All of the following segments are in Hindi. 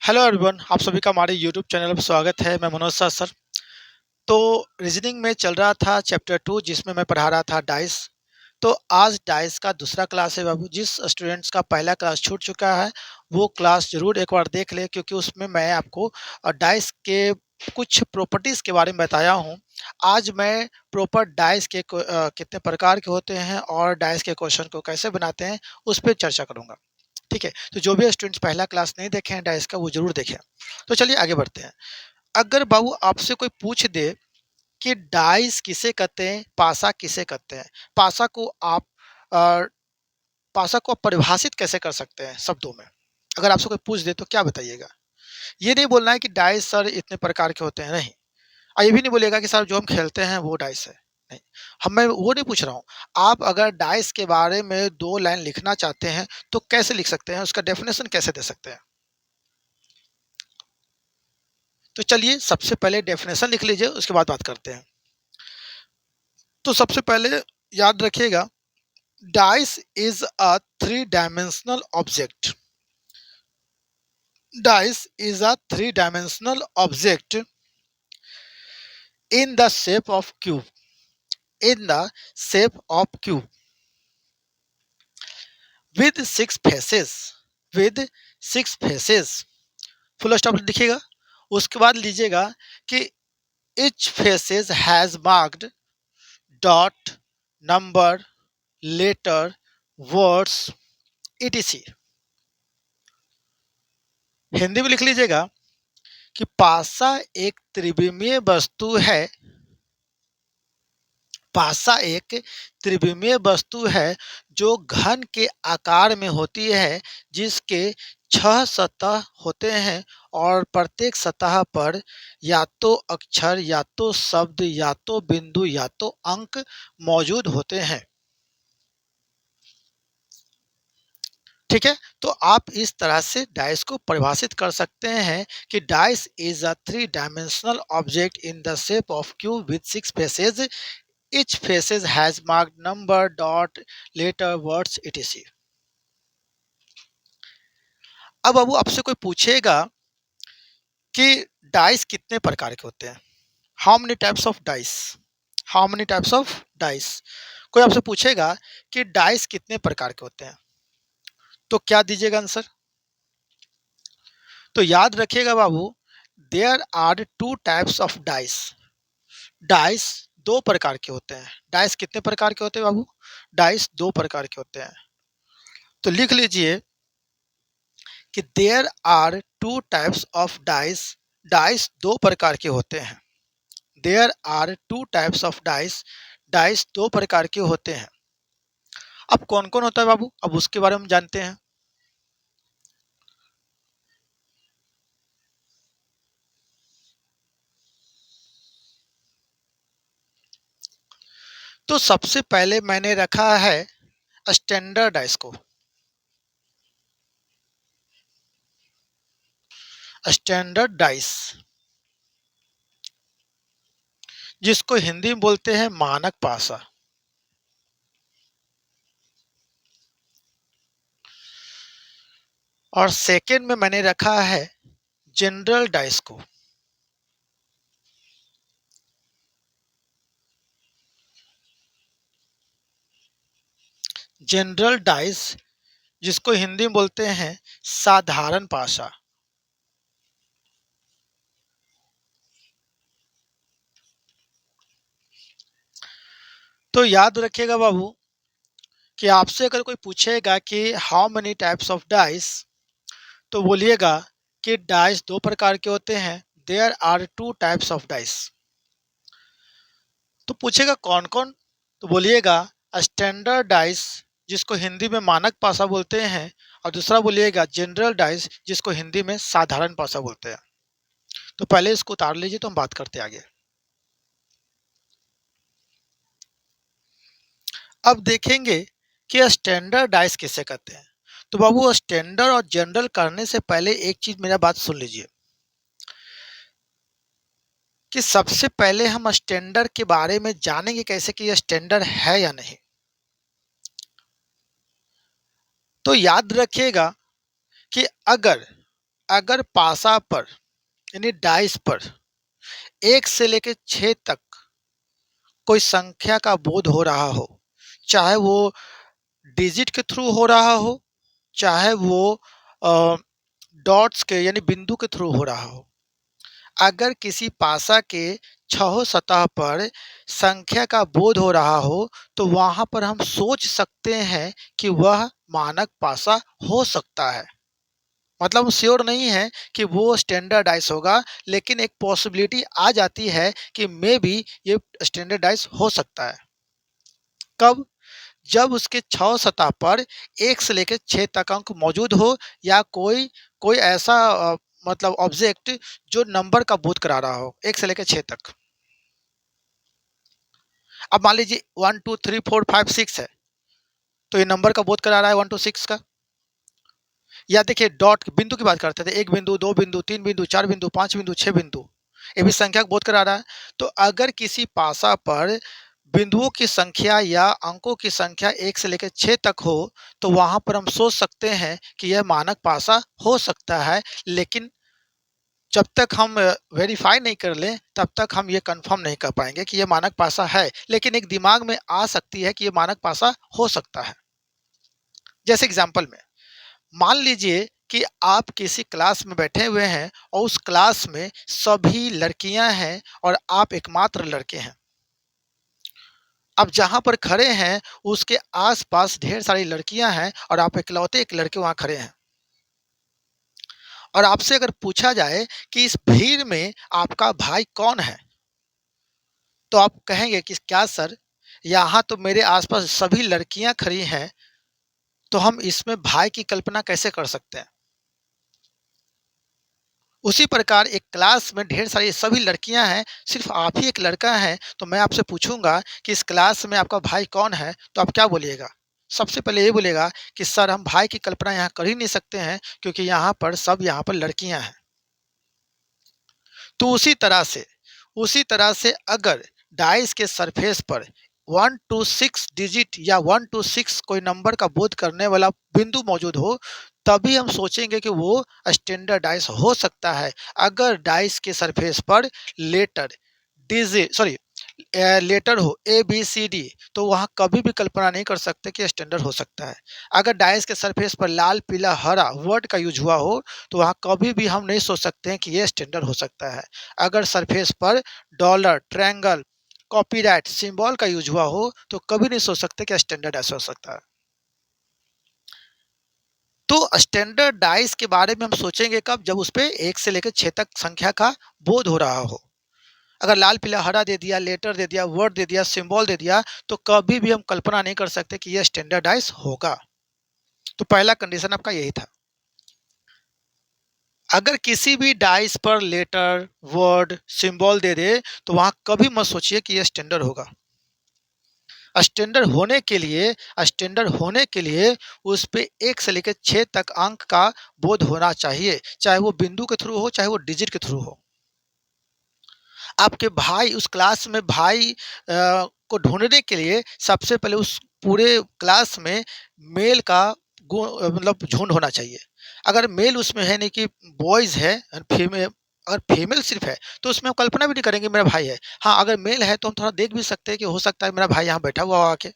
हेलो एवरीवन, आप सभी का हमारे यूट्यूब चैनल पर स्वागत है। मैं मनोज शाह सर। तो रीजनिंग में चल रहा था चैप्टर 2 जिसमें मैं पढ़ा रहा था डाइस। तो आज डाइस का दूसरा क्लास है बाबू। जिस स्टूडेंट्स का पहला क्लास छूट चुका है वो क्लास जरूर एक बार देख ले, क्योंकि उसमें मैं आपको डाइस के कुछ प्रॉपर्टीज के बारे में बताया हूँ। आज मैं प्रॉपर डाइस के कितने प्रकार के होते हैं और डाइस के क्वेश्चन को कैसे बनाते हैं उस पर चर्चा करूंगा। ठीक है, तो जो भी स्टूडेंट्स पहला क्लास नहीं देखे हैं डाइस का वो जरूर देखें। तो चलिए आगे बढ़ते हैं। अगर बाबू आपसे कोई पूछ दे कि डाइस किसे कहते हैं, पासा किसे कहते हैं, पासा को आप अ, पासा को आप परिभाषित कैसे कर सकते हैं शब्दों में, अगर आपसे कोई पूछ दे तो क्या बताइएगा। ये नहीं बोलना है कि डाइस सर इतने प्रकार के होते हैं, नहीं। और ये भी नहीं बोलेगा कि सर जो हम खेलते हैं वो डाइस है, नहीं। हम मैं वो नहीं पूछ रहा हूँ। आप अगर डाइस के बारे में 2 लाइन लिखना चाहते हैं तो कैसे लिख सकते हैं, उसका डेफिनेशन कैसे दे सकते हैं। तो चलिए सबसे पहले डेफिनेशन लिख लीजिए, उसके बाद बात करते हैं। तो सबसे पहले याद रखिएगा, dice is a 3 dimensional object. Dice is a 3 dimensional object in the shape of cube. In the shape of cube with 6 faces. With 6 faces, full stop लिखिएगा। उसके बाद लीजिएगा कि each faces has marked dot, number, letter, words, etc। Hindi में लिख लीजिएगा कि पासा एक त्रिविमीय वस्तु है। पासा एक त्रिविमीय वस्तु है जो घन के आकार में होती है, जिसके 6 सतह होते हैं और प्रत्येक सतह पर या तो अक्षर, या तो शब्द, या तो बिंदु, या तो अंक मौजूद होते हैं। ठीक है, तो आप इस तरह से डाइस को परिभाषित कर सकते हैं कि dice is a 3 dimensional object in the shape of cube with 6 faces. Each faces has marked number, dot, letter, words, etc। अब बाबू आपसे कोई पूछेगा कि डाइस कितने प्रकार के होते हैं, how many types of dice. How many types of dice, कोई आपसे पूछेगा कि डाइस कितने प्रकार के होते हैं, तो क्या दीजिएगा आंसर। तो याद रखिएगा बाबू, there are 2 types of dice. Dice 2 प्रकार के होते हैं। डाइस कितने प्रकार के होते हैं बाबू, डाइस 2 प्रकार के होते हैं। तो लिख लीजिए कि there are 2 types of dice. Dice 2 प्रकार के होते हैं। There are 2 types of dice. Dice 2 प्रकार के होते हैं। अब कौन कौन होता है बाबू, अब उसके बारे में जानते हैं। तो सबसे पहले मैंने रखा है स्टैंडर्ड डाइस को। स्टैंडर्ड डाइस, जिसको हिंदी में बोलते हैं मानक पासा। और सेकेंड में मैंने रखा है जनरल डाइस को। जनरल डाइस, जिसको हिंदी में बोलते हैं साधारण पासा। तो याद रखिएगा बाबू कि आपसे अगर कोई पूछेगा कि how many types of dice, तो बोलिएगा कि डाइस 2 प्रकार के होते हैं। There are 2 types of dice. तो पूछेगा कौन कौन, तो बोलिएगा स्टैंडर्ड डाइस, जिसको हिंदी में मानक पासा बोलते हैं, और दूसरा बोलिएगा जनरल डाइस, जिसको हिंदी में साधारण पासा बोलते हैं। तो पहले इसको उतार लीजिए, तो हम बात करते आगे। अब देखेंगे कि स्टैंडर्ड डाइस किसे कहते हैं। तो बाबू स्टैंडर्ड और जनरल करने से पहले एक चीज मेरा बात सुन लीजिए कि सबसे पहले हम स्टैंडर्ड के बारे में जानेंगे कैसे कि यह स्टैंडर्ड है या नहीं। तो याद रखिएगा कि अगर अगर पासा पर यानी डाइस पर 1 से लेके 6 तक कोई संख्या का बोध हो रहा हो, चाहे वो डिजिट के थ्रू हो रहा हो, चाहे वो अ, डॉट्स के यानी बिंदु के थ्रू हो रहा हो। अगर किसी पासा के छहों सतह पर संख्या का बोध हो रहा हो, तो वहाँ पर हम सोच सकते हैं कि वह मानक पासा हो सकता है। मतलब हम श्योर नहीं है कि वो स्टैंडर्डाइज़ होगा, लेकिन एक पॉसिबिलिटी आ जाती है कि मेबी ये स्टैंडर्डाइज़ हो सकता है। कब? जब उसके 6 सतह पर 1 से लेके 6 तक अंक मौजूद हो या कोई कोई ऐसा मतलब ऑब्जेक्ट जो नंबर का बोध करा रहा हो 1 से लेके 6 तक। अब मान लीजिए 1 2 3 4 5 6 है, तो ये नंबर का बोध करा रहा है 1 टू 6 का। या देखिए डॉट बिंदु की बात करते थे, 1 बिंदु, 2 बिंदु, 3 बिंदु, 4 बिंदु, 5 बिंदु, 6 बिंदु, ये भी संख्या का बोध करा रहा है। तो अगर किसी पासा पर बिंदुओं की संख्या या अंकों की संख्या 1 से लेकर 6 तक हो, तो वहाँ पर हम सोच सकते हैं कि यह मानक पासा हो सकता है। लेकिन जब तक हम वेरीफाई नहीं कर लें, तब तक हम ये कन्फर्म नहीं कर पाएँगे कि ये मानक पासा है। लेकिन एक दिमाग में आ सकती है कि ये मानक पासा हो सकता है। जैसे एग्ज़ाम्पल में, मान लीजिए कि आप किसी क्लास में बैठे हुए हैं और उस क्लास में सभी लड़कियां हैं और आप एकमात्र लड़के हैं। अब जहां पर खड़े हैं उसके आसपास ढेर सारी लड़कियां हैं और आप इकलौते एक लड़के वहां खड़े हैं। और आपसे अगर पूछा जाए कि इस भीड़ में आपका भाई कौन है, तो आप कहेंगे कि क्या सर, यहाँ तो मेरे आसपास सभी लड़कियां खड़ी हैं, तो हम इसमें भाई की कल्पना कैसे कर सकते हैं। उसी प्रकार एक क्लास में ढेर सारी सभी लड़कियां हैं, सिर्फ आप ही एक लड़का है, तो मैं आपसे पूछूंगा कि इस क्लास में आपका भाई कौन है, तो आप क्या बोलिएगा? सबसे पहले ये बोलेगा कि सर हम भाई की कल्पना यहाँ कर ही नहीं सकते हैं, क्योंकि यहाँ पर लड़कियां हैं। तो उसी तरह से अगर डाइस के सरफेस पर 1 टू 6 डिजिट या 1 टू 6 कोई नंबर का बोध करने वाला बिंदु मौजूद हो, तभी हम सोचेंगे कि वो स्टैंडर्डाइज हो सकता है। अगर डाइस के सरफेस पर लेटर डिजिट सॉरी लेटर हो ए बी सी डी, तो वहाँ कभी भी कल्पना नहीं कर सकते कि स्टैंडर्ड हो सकता है। अगर डाइस के सरफेस पर लाल पीला हरा वर्ड का यूज हुआ हो, तो वहाँ कभी भी हम नहीं सोच सकते हैं कि ये स्टैंडर्ड हो सकता है। अगर सरफेस पर डॉलर ट्रायंगल कॉपीराइट सिंबल का यूज हुआ हो, तो कभी नहीं सोच सकते कि स्टैंडर्ड ऐसा हो सकता है। तो स्टैंडर्डाइज के बारे में हम सोचेंगे कब? जब उस पे 1 से लेकर 6 तक संख्या का बोध हो रहा हो। अगर लाल पीला हरा दे दिया, लेटर दे दिया, वर्ड दे दिया, सिंबल दे दिया, तो कभी भी हम कल्पना नहीं कर सकते कि यह स्टैंडर्डाइज होगा। तो पहला कंडीशन आपका यही था। अगर किसी भी डाइस पर लेटर, वर्ड, सिंबल दे दे, तो वहां कभी मत सोचिए कि यह स्टैंडर्ड होगा। स्टैंडर्ड होने के लिए उस पे 1 से लेकर 6 तक अंक का बोध होना चाहिए, चाहे वो बिंदु के थ्रू हो, चाहे वो डिजिट के थ्रू हो। आपके भाई उस क्लास में भाई को ढूँढने के लिए सबसे पहले उस पूरे क्लास में मेल का मतलब झुंड होना चाहिए। अगर मेल उसमें है नहीं कि बॉयज़ है फीमेल, अगर फीमेल सिर्फ़ है, तो उसमें हम कल्पना भी नहीं करेंगे मेरा भाई है। हाँ, अगर मेल है तो हम थोड़ा देख भी सकते हैं कि हो सकता है मेरा भाई यहाँ बैठा हुआ हो आके।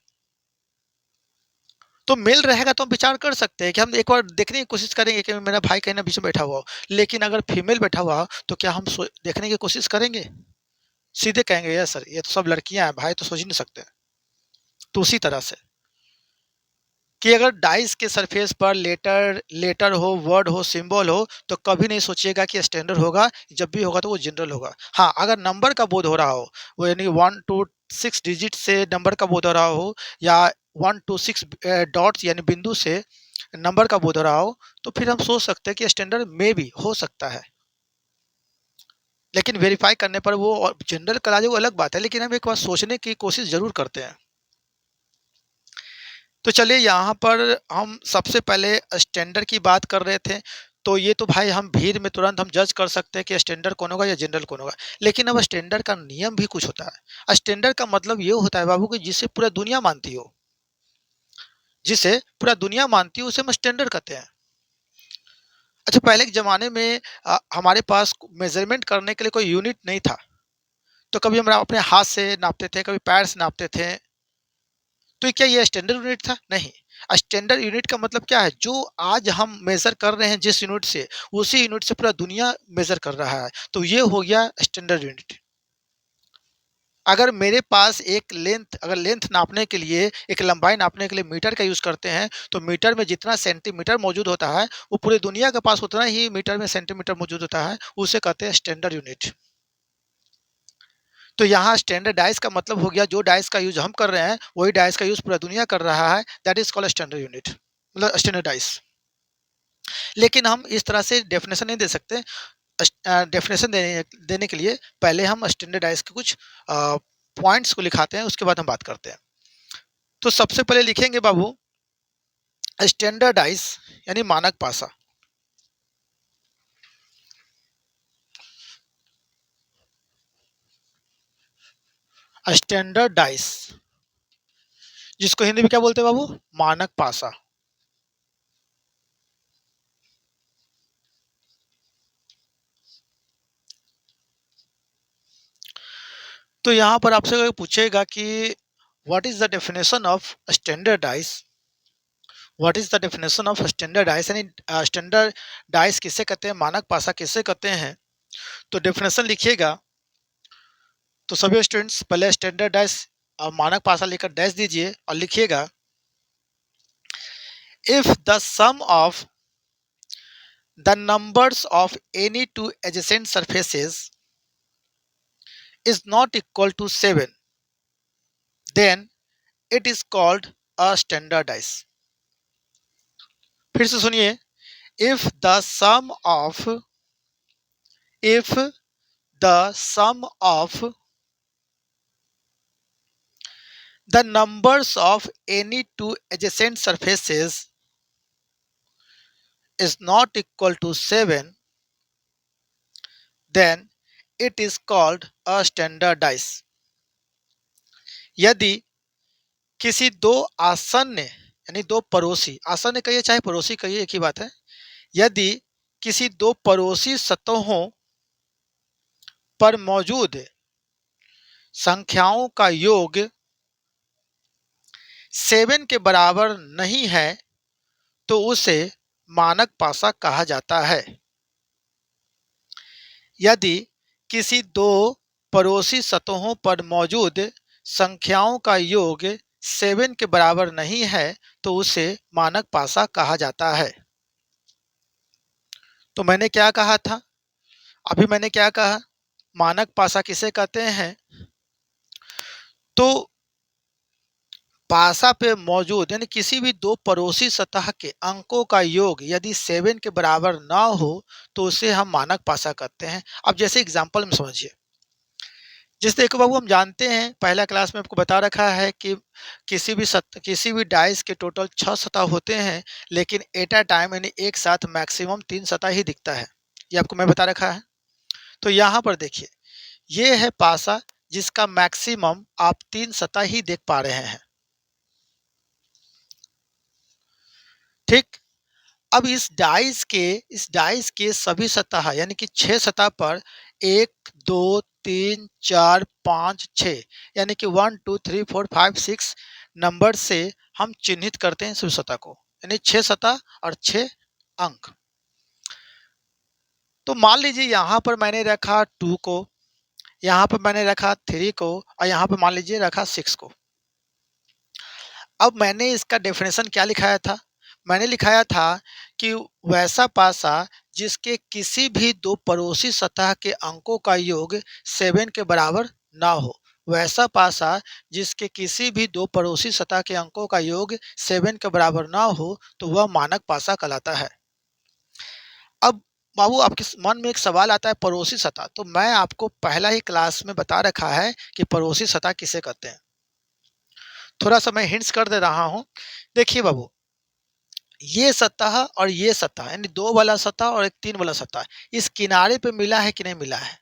तो मेल रहेगा तो हम विचार कर सकते हैं कि हम एक बार देखने की कोशिश करेंगे कि मेरा भाई कहीं ना बीच में बैठा हुआ हो। लेकिन अगर फीमेल बैठा हुआ हो, तो क्या हम देखने की कोशिश करेंगे? सीधे कहेंगे यस सर, ये तो सब लड़कियां हैं, भाई तो सोच ही नहीं सकते। तो उसी तरह से कि अगर डाइस के सरफेस पर लेटर लेटर हो, वर्ड हो, सिंबल हो, तो कभी नहीं सोचिएगा कि स्टैंडर्ड होगा। जब भी होगा तो वो जनरल होगा। हाँ, अगर नंबर का बोध हो रहा हो, वो यानी 1 टू 6 डिजिट से नंबर का बोध हो रहा हो, या 1 टू 6 डॉट्स यानी बिंदु से नंबर का बोध हो रहा हो, तो फिर हम सोच सकते हैं कि स्टैंडर्ड में भी हो सकता है। लेकिन वेरीफाई करने पर वो जनरल करा जाए वो अलग बात है, लेकिन हम एक बार सोचने की कोशिश ज़रूर करते हैं। तो चलिए यहाँ पर हम सबसे पहले स्टैंडर्ड की बात कर रहे थे, तो ये तो भाई हम भीड़ में तुरंत हम जज कर सकते हैं कि स्टैंडर्ड कौन होगा या जनरल कौन होगा। लेकिन अब स्टैंडर्ड का नियम भी कुछ होता है। स्टैंडर्ड का मतलब ये होता है बाबू कि जिसे पूरा दुनिया मानती हो, जिसे पूरा दुनिया मानती हो उसे हम स्टैंडर्ड कहते हैं। अच्छा, पहले के ज़माने में हमारे पास मेज़रमेंट करने के लिए कोई यूनिट नहीं था। तो कभी हम अपने हाथ से नापते थे, कभी पैर से नापते थे। तो क्या ये स्टैंडर्ड यूनिट था? नहीं। स्टैंडर्ड यूनिट का मतलब क्या है? जो आज हम मेज़र कर रहे हैं जिस यूनिट से, उसी यूनिट से पूरा दुनिया मेज़र कर रहा है। तो ये हो गया स्टैंडर्ड यूनिट। अगर मेरे पास अगर लेंथ नापने के लिए, एक लंबाई नापने के लिए मीटर का यूज़ करते हैं, तो मीटर में जितना सेंटीमीटर मौजूद होता है, वो पूरे दुनिया के पास उतना ही मीटर में सेंटीमीटर मौजूद होता है, उसे कहते हैं स्टैंडर्ड यूनिट। तो यहाँ स्टैंडर्डाइज़ का मतलब हो गया, जो डाइस का यूज़ हम कर रहे हैं, वही डाइस का यूज़ पूरा दुनिया कर रहा है, that is called standard unit, मतलब स्टैंडर्डाइज़। लेकिन हम इस तरह से डेफिनेशन नहीं दे सकते। डेफिनेशन देने देने के लिए पहले हम स्टैंडर्डाइज़ के कुछ पॉइंट्स को लिखाते हैं, उसके बाद हम बात करते हैं। तो सबसे पहले लिखेंगे बाबू, स्टैंडर्डाइज़ यानी मानक पासा। स्टैंडर्डाइज़, जिसको हिंदी में क्या बोलते हैं बाबू? मानक पासा। तो यहाँ पर आपसे कोई पूछेगा कि what is the definition of standardise? What is the definition of standardise, यानी स्टैंडर्डाइज़ किसे कहते हैं, मानक पासा किसे कहते हैं? तो डेफिनेशन लिखिएगा। तो सभी स्टूडेंट्स पहले स्टैंडर्डाइज़ मानक पासा लेकर डैश दीजिए और लिखिएगा, if the sum of the numbers of any two adjacent surfaces is not equal to 7, then it is called a standardize. फिर से सुनिए, if the sum of if the sum of the numbers of any two adjacent surfaces is not equal to 7, then it is called a standardize. यदि किसी दो आसन्न यानी दो पड़ोसी, आसन्न कहिए चाहे पड़ोसी कहिए एक ही बात है, यदि किसी दो पड़ोसी सतहों पर मौजूद संख्याओं का योग 7 के बराबर नहीं है, तो उसे मानक पासा कहा जाता है। यदि किसी दो पड़ोसी सतहों पर मौजूद संख्याओं का योग 7 के बराबर नहीं है, तो उसे मानक पासा कहा जाता है। तो मैंने क्या कहा था? अभी मैंने क्या कहा? मानक पासा किसे कहते हैं? तो पासा पे मौजूद यानी किसी भी दो पड़ोसी सतह के अंकों का योग यदि 7 के बराबर ना हो, तो उसे हम मानक पासा कहते हैं। अब जैसे एग्जांपल में समझिए, जैसे देखो बाबू, हम जानते हैं पहला क्लास में आपको बता रखा है कि किसी भी डाइस के टोटल 6 सतह होते हैं, लेकिन एट अ टाइम यानी एक साथ मैक्सिमम 3 सतह ही दिखता है। ये आपको मैं बता रखा है। तो यहाँ पर देखिए, ये है पासा जिसका मैक्सिमम आप 3 सतह ही देख पा रहे हैं। ठीक। अब इस डाइस के सभी सतह यानी कि 6 सतह पर 1, 2, 3, 4, 5, 6 यानी कि 1, 2, 3, 4, 5, 6 नंबर से हम चिन्हित करते हैं सभी सतह को, यानी 6 सतह और 6 अंक। तो मान लीजिए यहाँ पर मैंने रखा 2 को, यहाँ पर मैंने रखा 3 को और यहाँ पर मान लीजिए रखा 6 को। अब मैंने इसका डेफिनेशन क्या लिखाया था? मैंने लिखाया था कि वैसा पासा जिसके किसी भी दो पड़ोसी सतह के अंकों का योग 7 के बराबर ना हो। वैसा पासा जिसके किसी भी दो पड़ोसी सतह के अंकों का योग 7 के बराबर ना हो, तो वह मानक पासा कहलाता है। अब बाबू, आपके मन में एक सवाल आता है, पड़ोसी सतह। तो मैं आपको पहला ही क्लास में बता रखा है कि पड़ोसी सतह किसे कहते हैं। थोड़ा सा मैं हिंट्स कर दे रहा हूँ। देखिए बाबू, ये सतह और ये सतह यानी 2 वाला सतह और एक 3 वाला सतह, इस किनारे पे मिला है कि नहीं मिला है?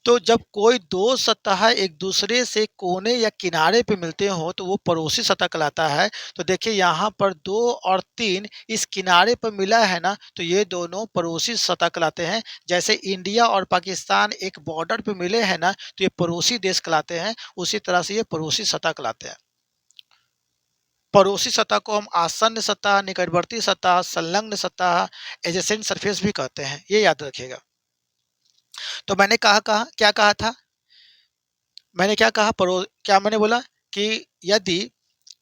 तो जब कोई दो सतह एक दूसरे से कोने या किनारे पे मिलते हो तो वो पड़ोसी सतह कहलाता है। तो देखिए यहाँ पर 2 और 3 इस किनारे पर मिला है ना, तो ये दोनों पड़ोसी सतह कहलाते हैं। जैसे इंडिया और पाकिस्तान एक बॉर्डर पे मिले हैं ना, तो ये पड़ोसी देश कहलाते हैं। उसी तरह से ये पड़ोसी सतह कहलाते हैं। पड़ोसी सतह को हम आसन्न सतह, निकटवर्ती सतह, संलग्न सतह, एडजेसेंट सरफेस भी कहते हैं। ये याद रखिएगा। तो मैंने कहा क्या कहा था? मैंने क्या कहा? क्या मैंने बोला कि यदि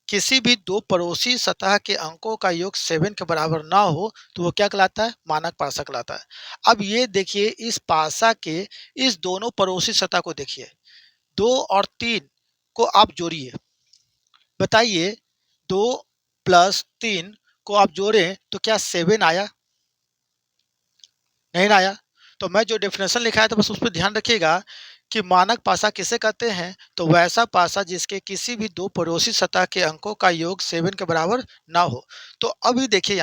किसी भी दो पड़ोसी सतह के अंकों का योग 7 के बराबर ना हो तो वो क्या कहलाता है? मानक पासा कहलाता है। अब ये देखिए, इस पासा के इस दोनों पड़ोसी सतह को देखिए, 2 और 3 को आप जोड़िए। बताइए, 2 प्लस 3 को आप जोड़ें तो क्या 7 आया? नहीं ना आया। तो मैं जो डेफिनेशन लिखा है तो बस उस पर ध्यान रखिएगा कि मानक पासा किसे कहते हैं? तो वैसा पासा जिसके किसी भी दो पड़ोसी सतह के अंकों का योग 7 के बराबर ना हो। तो अभी देखिए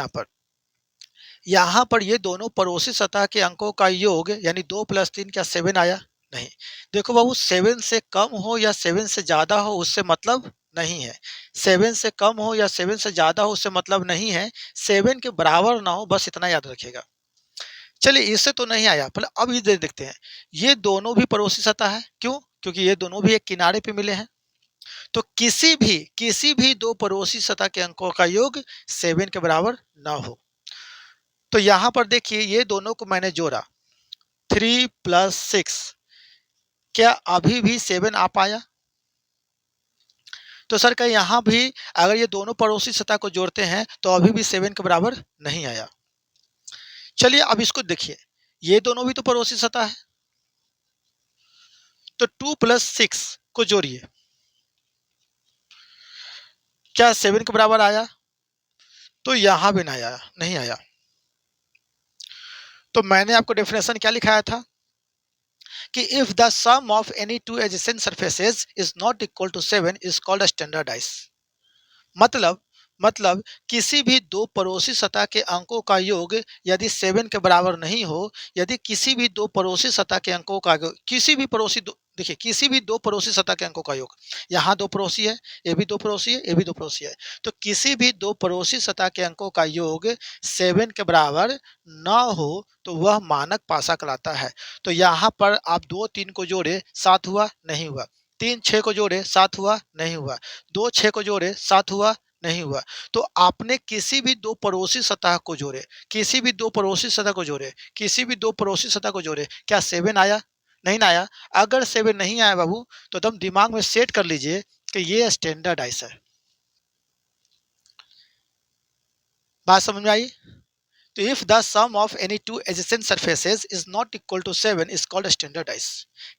यहाँ पर ये दोनों पड़ोसी सतह के अंकों का योग यानी 2 प्लस 3 क्या 7 आया? नहीं। देखो बाबू, 7 से कम हो या 7 से ज्यादा हो उससे मतलब नहीं है। 7 से कम हो या 7 से ज्यादा हो उससे मतलब नहीं है। 7 के बराबर ना हो, बस इतना याद रखिएगा। चलिए, इससे तो नहीं आया, पर अब ये देखते हैं। ये दोनों भी पड़ोसी सतह है। क्यों? क्योंकि ये दोनों भी एक किनारे पे मिले हैं। तो किसी भी दो पड़ोसी सतह के अंकों का योग 7 के बराबर ना हो। तो यहां पर देखिए, ये दोनों को मैंने जोड़ा, 3 प्लस 6, क्या अभी भी 7 आ पाया? तो सर, क्या यहां भी अगर ये दोनों पड़ोसी सतह को जोड़ते हैं तो अभी भी 7 के बराबर नहीं आया? चलिए, अब इसको देखिए, ये दोनों भी तो पड़ोसी सतह है। तो 2 प्लस 6 को जोड़िए, क्या 7 के बराबर आया? तो यहां भी नहीं आया। तो मैंने आपको डेफिनेशन क्या लिखाया था कि if the sum of any two adjacent surfaces is not equal to 7 is called standardise. मतलब मतलब किसी भी दो पड़ोसी सतह के अंकों का योग यदि 7 के बराबर नहीं हो, यदि किसी भी दो पड़ोसी सतह के अंकों का किसी भी पड़ोसी देखिए, किसी भी दो पड़ोसी सतह के अंकों का योग, यहाँ दो पड़ोसी है, ये भी दो पड़ोसी है, ये भी दो पड़ोसी है, तो किसी भी दो पड़ोसी सतह के अंकों का योग 7 के बराबर ना हो तो वह मानक पासा कहलाता है। तो यहाँ पर आप 2 3 को जोड़े 7 हुआ? नहीं हुआ। 3 6 को जोड़े 7 हुआ? नहीं हुआ। 2 6 को जोड़े 7 हुआ? नहीं हुआ। तो आपने किसी भी दो पड़ोसी सतह को जोड़े, किसी भी दो पड़ोसी सतह को जोड़े, किसी भी दो पड़ोसी सतह को जोड़े, क्या 7 आया? नहीं ना आया। अगर 7 नहीं आया बाबू, तो एकदम दिमाग में सेट कर लीजिए कि ये स्टैंडर्डाइज है। बात समझ में आई? तो if the sum of any two adjacent surfaces is not equal to 7 is called standardise.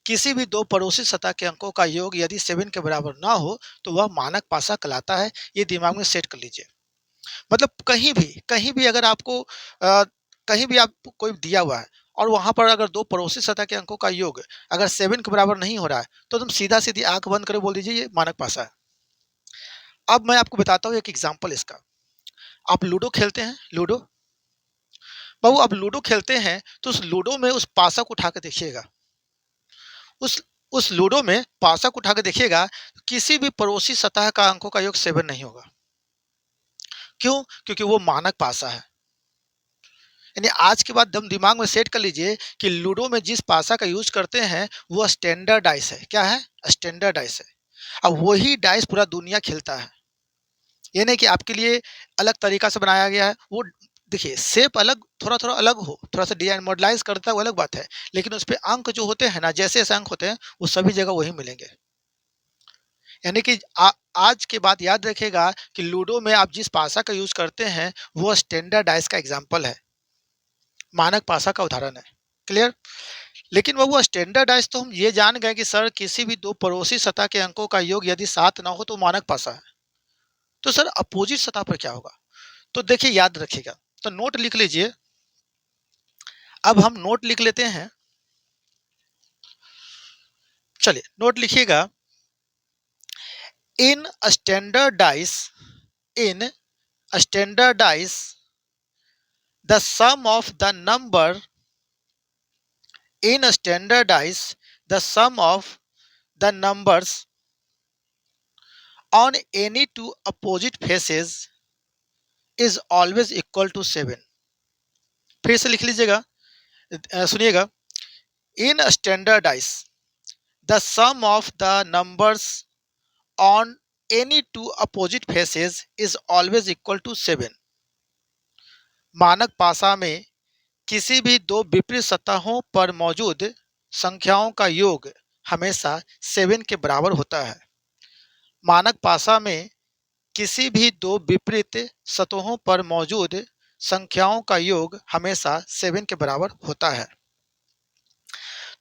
किसी भी दो पड़ोसी सतह के अंकों का योग यदि 7 के बराबर ना हो तो वह मानक पासा कहलाता है। ये दिमाग में सेट कर लीजिए। मतलब कहीं भी अगर आपको कहीं भी आपको कोई दिया हुआ है और वहां पर अगर दो पड़ोसी सतह के अंकों का योग अगर 7 के बराबर नहीं हो रहा है तो तुम सीधा सीधी आंख बंद करे बोल दीजिए ये मानक पासा है। अब मैं आपको बताता हूँ एक एग्जांपल इसका। आप लूडो खेलते हैं? लूडो बाबू, आप लूडो खेलते हैं तो उस लूडो में उस पासा को उठा के देखिएगा। उस उस लूडो में पासा को उठा के देखिएगा, किसी भी पड़ोसी सतह का अंकों का योग 7 नहीं होगा। क्यों? क्योंकि वो मानक पासा है। यानी आज के बाद दम दिमाग में सेट कर लीजिए कि लूडो में जिस पासा का यूज करते हैं वो स्टैंडर्ड डाइस है। क्या है? स्टैंडर्ड डाइस है। अब वही डाइस पूरा दुनिया खेलता है। ये नहीं कि आपके लिए अलग तरीका से बनाया गया है। वो देखिए, शेप अलग, थोड़ा थोड़ा अलग हो, थोड़ा सा डिजाइन मॉडलाइज करता है, वो अलग बात है। लेकिन उस पे अंक जो होते हैं ना, जैसे जैसे अंक होते हैं वो सभी जगह वही मिलेंगे। यानी कि आज के बाद याद रखेगा कि लूडो में आप जिस पासा का यूज करते हैं वो स्टैंडर्ड डाइस का एग्जाम्पल है, मानक पासा का उदाहरण है। क्लियर? लेकिन वो स्टैंडर्डाइज तो हम ये जान गए कि सर किसी भी दो पड़ोसी सतह के अंकों का योग यदि 7 ना हो तो मानक पासा है। तो सर अपोजिट सतह पर क्या होगा? तो देखिए, याद रखिएगा। तो नोट लिख लीजिए। अब हम नोट लिख लेते हैं। चलिए, नोट लिखिएगा। In standardize in standardize the sum of the number in standardize the sum of the numbers on any two opposite faces is always equal to 7। फिर से लिख लीजिएगा, सुनिएगा। In standard dice the sum of the numbers on any two opposite faces is always equal to 7। मानक पासा में किसी भी दो विपरीत सतहों पर मौजूद संख्याओं का योग हमेशा 7 के बराबर होता है। मानक पासा में किसी भी दो विपरीत सतहों पर मौजूद संख्याओं का योग हमेशा 7 के बराबर होता है।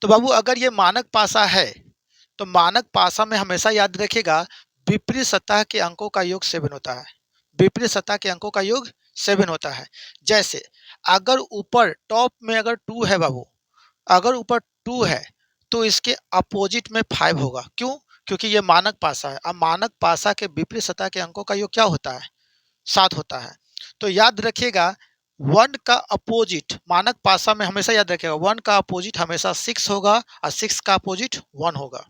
तो बाबू अगर ये मानक पासा है तो मानक पासा में हमेशा याद रखिएगा विपरीत सतह के अंकों का योग 7 होता है। विपरीत सतह के अंकों का योग 7 होता है। जैसे अगर ऊपर टॉप में अगर 2 है बाबू, अगर ऊपर 2 है तो इसके अपोजिट में 5 होगा। क्यों? क्योंकि ये मानक पासा है। अब मानक पासा के विपरीत सतह के अंकों का योग क्या होता है? 7 होता है। तो याद रखिएगा 1 का अपोजिट मानक पासा में हमेशा याद रखिएगा 1 का अपोजिट हमेशा 6 होगा और 6 का अपोजिट 1 होगा।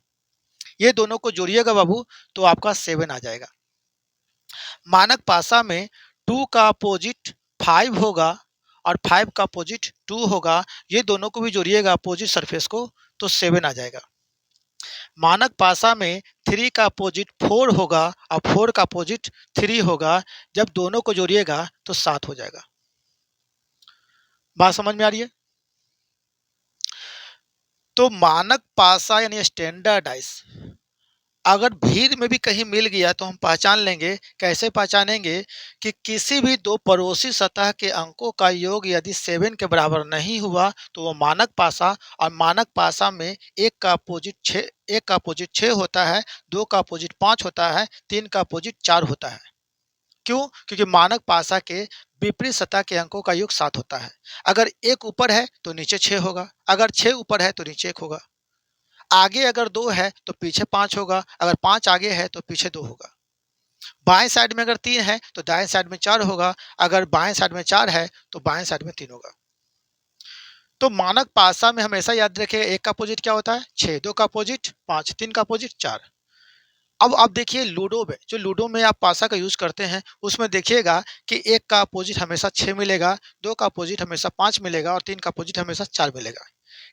ये दोनों को जोड़िएगा बाबू तो आपका 7 आ जाएगा। मानक पासा में 2 का अपोजिट 5 होगा और 5 का अपोजिट 2 होगा। ये दोनों को भी जोड़िएगा अपोजिट सरफेस को तो 7 आ जाएगा। मानक पासा में 3 का अपोजिट 4 होगा और 4 का अपोजिट 3 होगा। जब दोनों को जोड़िएगा तो 7 हो जाएगा। बात समझ में आ रही है? तो मानक पासा यानी स्टैंडर्ड डाइस अगर भीड़ में भी कहीं मिल गया तो हम पहचान लेंगे। कैसे पहचानेंगे? कि किसी भी दो पड़ोसी सतह के अंकों का योग यदि 7 के बराबर नहीं हुआ तो वो मानक पासा, और मानक पासा में एक का अपोजिट 6 होता है, 2 का अपोजिट 5 होता है, 3 का अपोजिट 4 होता है। क्यों? क्योंकि मानक पासा के विपरीत सतह के अंकों का योग 7 होता है। अगर एक ऊपर है तो नीचे 6 होगा, अगर 6 ऊपर है तो नीचे 1 होगा, आगे अगर 2 है तो पीछे 5 होगा, अगर 5 आगे है तो पीछे 2 होगा। बाएं साइड में अगर 3 है तो दाएं साइड में 4 होगा, अगर बाएं साइड में 4 है तो बाएं साइड में 3 होगा। तो मानक पासा में हमेशा याद रखिएगा एक का अपोजिट क्या होता है? 6, 2 का अपोजिट 5, 3 का अपोजिट 4। अब आप देखिए लूडो में, जो लूडो में आप पासा का यूज करते हैं उसमें देखिएगा कि एक का अपोजिट हमेशा 6 मिलेगा, 2 का अपोजिट हमेशा 5 मिलेगा और 3 का अपोजिट हमेशा 4 मिलेगा।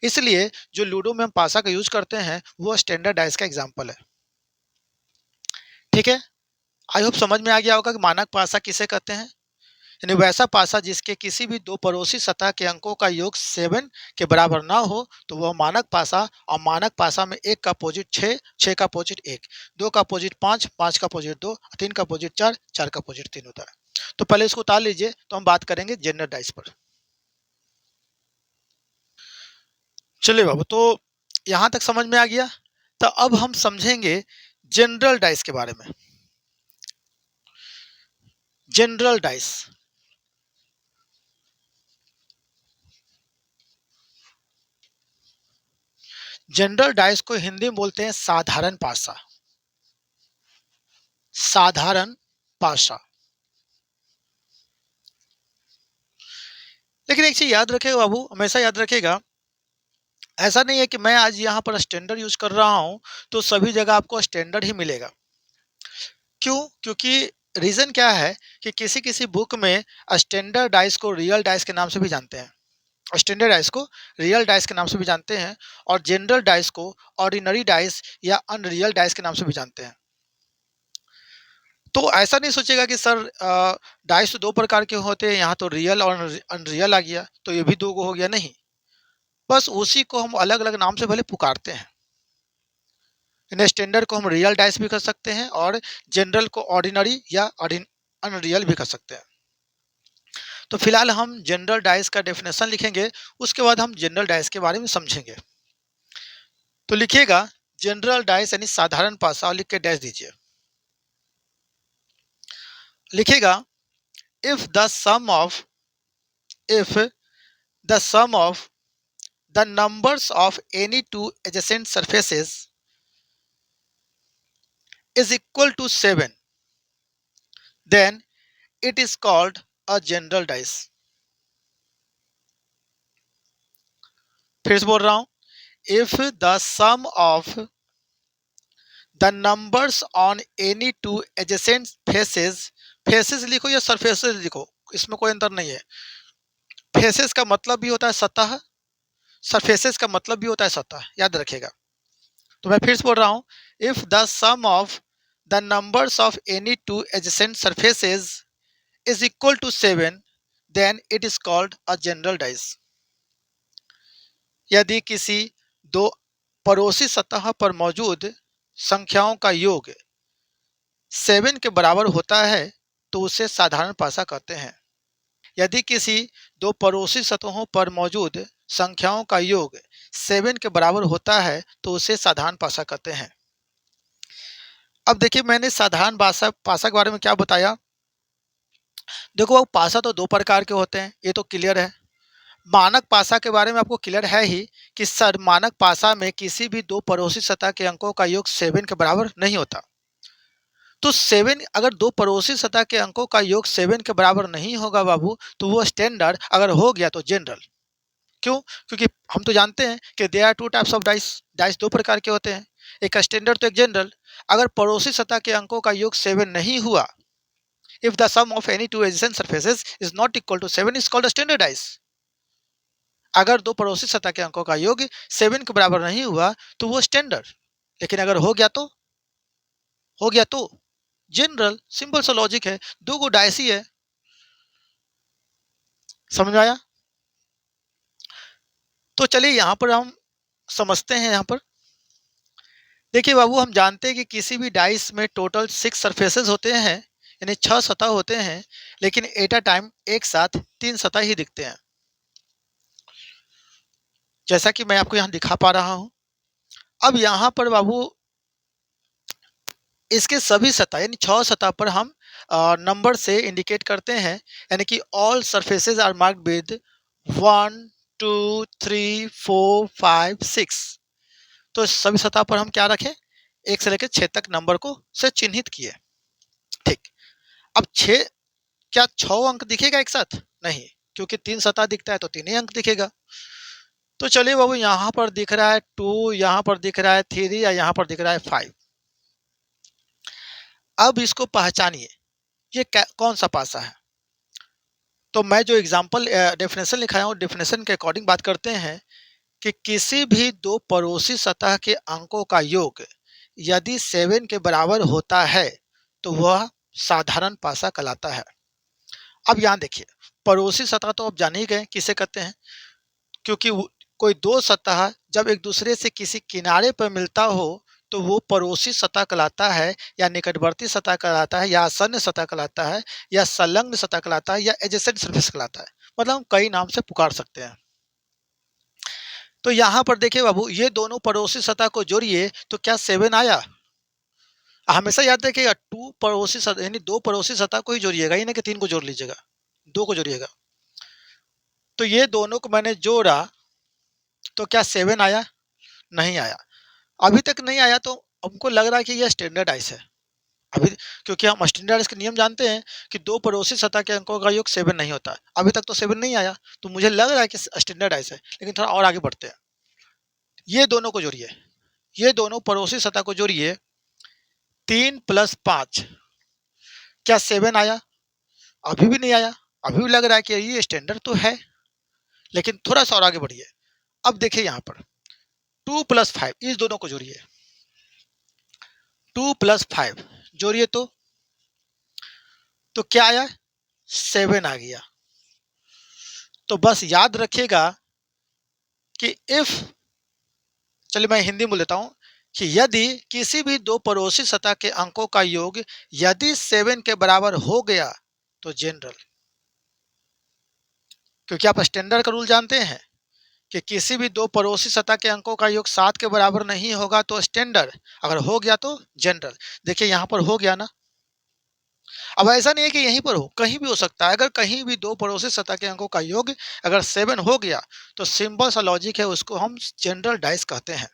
इसलिए जो लूडो में हम पासा का यूज करते हैं वो स्टैंडर्ड डाइस का एग्जाम्पल है। ठीक है, आई होप समझ में आ गया होगा कि मानक पासा किसे कहते हैं। यानी वैसा पासा जिसके किसी भी दो पड़ोसी सतह के अंकों का योग 7 के बराबर ना हो तो वह मानक पासा। और मानक पासा में एक का अपोजिट 6, 6 का अपोजिट 1, 2 का अपोजिट 5, 5 का अपोजिट 2, 3 का अपोजिट 4, 4 का अपोजिट 3 होता है। तो पहले इसको उतार लीजिए तो हम बात करेंगे जनरल डाइस पर। चलिए बाबू, तो यहाँ तक समझ में आ गया। तो अब हम समझेंगे जनरल डाइस के बारे में। जनरल डाइस, जनरल डाइस को हिंदी में बोलते हैं साधारण पासा। साधारण पासा। लेकिन एक चीज याद रखिएगा बाबू, हमेशा याद रखिएगा, ऐसा नहीं है कि मैं आज यहाँ पर स्टैंडर्ड यूज कर रहा हूँ तो सभी जगह आपको स्टैंडर्ड ही मिलेगा। क्यों? क्योंकि रीजन क्या है कि किसी किसी बुक में स्टैंडर्ड डाइस को रियल डाइस के नाम से भी जानते हैं। स्टैंडर्ड डाइस को रियल डाइस के नाम से भी जानते हैं और जनरल डाइस को ऑर्डिनरी डाइस या अनरियल डाइस के नाम से भी जानते हैं। तो ऐसा नहीं सोचेगा कि सर डाइस तो दो प्रकार के होते हैं, यहाँ तो रियल और अनरियल आ गया तो ये भी दो गो हो गया। नहीं, बस उसी को हम अलग अलग नाम से भले पुकारते हैं। इन स्टैंडर्ड को हम रियल डाइस भी कर सकते हैं और जनरल को ऑर्डिनरी या अनरियल भी कर सकते हैं। तो फिलहाल हम जनरल डाइस का डेफिनेशन लिखेंगे, उसके बाद हम जनरल डाइस के बारे में समझेंगे। तो लिखिएगा जनरल डाइस यानी साधारण पासा, और लिख के डैश दीजिए। लिखिएगा if the sum of if the sum of the numbers of any two adjacent surfaces is equal to 7, then it is called a general dice। फिर से बोल रहा हूं, if the sum of the numbers on any two adjacent faces, faces लिखो या surfaces लिखो, इसमें कोई अंतर नहीं है। faces का मतलब भी होता है सतह, surfaces का मतलब भी होता है सतह, याद रखिएगा। तो मैं फिर से बोल रहा हूँ, if the sum of the numbers of any two adjacent surfaces is equal to 7, then it is called a general dice। यदि किसी दो पड़ोसी सतह पर मौजूद संख्याओं का योग 7 के बराबर होता है तो उसे साधारण पासा कहते हैं। यदि किसी दो पड़ोसी सतहों पर मौजूद संख्याओं का योग 7 के बराबर होता है तो उसे साधारण पासा कहते हैं। अब देखिए, मैंने साधारण पासा के बारे में क्या बताया। देखो, पासा तो दो प्रकार के होते हैं, ये तो क्लियर है। मानक पासा के बारे में आपको क्लियर है ही कि सर मानक पासा में किसी भी दो पड़ोसी सतह के अंकों का योग 7 के बराबर नहीं होता। तो 7, अगर दो पड़ोसी सतह के अंकों का योग 7 के बराबर नहीं होगा बाबू, तो वो स्टैंडर्ड, अगर हो गया तो जनरल। क्यों? क्योंकि हम तो जानते हैं कि there are two types of dice, dice दो प्रकार के होते हैं, एक स्टैंडर्ड तो एक जनरल। अगर पड़ोसी सतह के अंकों का योग 7 नहीं हुआ, if the sum of any two adjacent surfaces is not equal to 7 is called a standard dice. अगर दो पड़ोसी सतह के अंकों का योग 7 के बराबर नहीं हुआ तो वो स्टैंडर्ड, लेकिन अगर हो गया तो जनरल। सिंपल सा लॉजिक है, दो गो डाइस ही है। समझ में आया? तो चलिए यहां पर हम समझते हैं। यहां पर देखिए बाबू, हम जानते हैं कि किसी भी डाइस में टोटल 6 सरफेसेस होते हैं, यानी 6 सतह होते हैं, लेकिन एट अ टाइम एक साथ 3 सतह ही दिखते हैं, जैसा कि मैं आपको यहाँ दिखा पा रहा हूँ। अब यहाँ पर बाबू इसके सभी सतह यानी 6 सतह पर हम नंबर से इंडिकेट करते हैं, यानी कि all surfaces are marked with 1 2 3 4 5 6। तो सभी सतह पर हम क्या रखें, 1 से लेकर 6 तक नंबर को से चिन्हित किए। ठीक। अब 6, क्या 6 अंक दिखेगा एक साथ? नहीं, क्योंकि 3 सतह दिखता है तो 3 ही अंक दिखेगा। तो चलिए बाबू, यहाँ पर दिख रहा है 2, यहाँ पर दिख रहा है 3 या यहाँ पर दिख रहा है 5। अब इसको पहचानिए, ये कौन सा पासा है। तो मैं जो एग्जाम्पल डेफिनेशन लिखाया हूँ, डेफिनेशन के अकॉर्डिंग बात करते हैं कि किसी भी दो पड़ोसी सतह के अंकों का योग यदि 7 के बराबर होता है तो वह साधारण पासा कहलाता है। अब यहाँ देखिए, पड़ोसी सतह तो आप जान ही गए किसे कहते हैं, क्योंकि कोई दो सतह जब एक दूसरे से किसी किनारे पर मिलता हो तो वो पड़ोसी सतह कहलाता है, या निकटवर्ती सतह कहलाता है, या आसन्न सतह कहलाता है, या संलग्न सतह कहलाता है, या एडजेसेंट सरफेस कहलाता है। मतलब हम कई नाम से पुकार सकते हैं। तो यहाँ पर देखिए बाबू, ये दोनों पड़ोसी सतह को जोड़िए तो क्या 7 आया? हमेशा याद रखिएगा, टू पड़ोसी सतह यानी दो पड़ोसी सतह को ही जोड़िएगा, ही नहीं कि 3 को जोड़ लीजिएगा, 2 को जोड़िएगा। तो ये दोनों को मैंने जोड़ा तो क्या 7 आया? नहीं आया। अभी तक नहीं आया तो हमको लग रहा है कि यह स्टैंडर्ड डाइस है अभी, क्योंकि हम स्टैंडर्ड डाइस के नियम जानते हैं कि दो पड़ोसी सतह के अंकों का योग 7 नहीं होता। अभी तक तो 7 नहीं आया, तो मुझे लग रहा है कि स्टैंडर्ड डाइस है। लेकिन थोड़ा और आगे बढ़ते हैं। ये दोनों को जोड़िए, ये दोनों पड़ोसी सतह को जोड़िए, 3 + 5, क्या 7 आया? अभी भी नहीं आया। अभी भी लग रहा है कि ये स्टैंडर्ड तो है, लेकिन थोड़ा सा और आगे बढ़िए। अब देखिए यहाँ पर 2 + 5, इस दोनों को जोड़िए, 2 + 5 जोड़िए तो क्या आया? 7 आ गया। तो बस याद रखिएगा कि इफ, चलिए मैं हिंदी में बोल देता हूं, कि यदि किसी भी दो पड़ोसी सतह के अंकों का योग यदि 7 के बराबर हो गया तो जनरल। क्योंकि आप स्टैंडर्ड का रूल जानते हैं कि किसी भी दो पड़ोसी सतह के अंकों का योग 7 के बराबर नहीं होगा तो स्टैंडर्ड, अगर हो गया तो जनरल। देखिए यहां पर हो गया ना। अब ऐसा नहीं है कि यहीं पर हो, कहीं भी हो सकता है। अगर कहीं भी दो पड़ोसी सतह के अंकों का योग अगर 7 हो गया तो सिंपल सा लॉजिक है, उसको हम जनरल डाइस कहते हैं।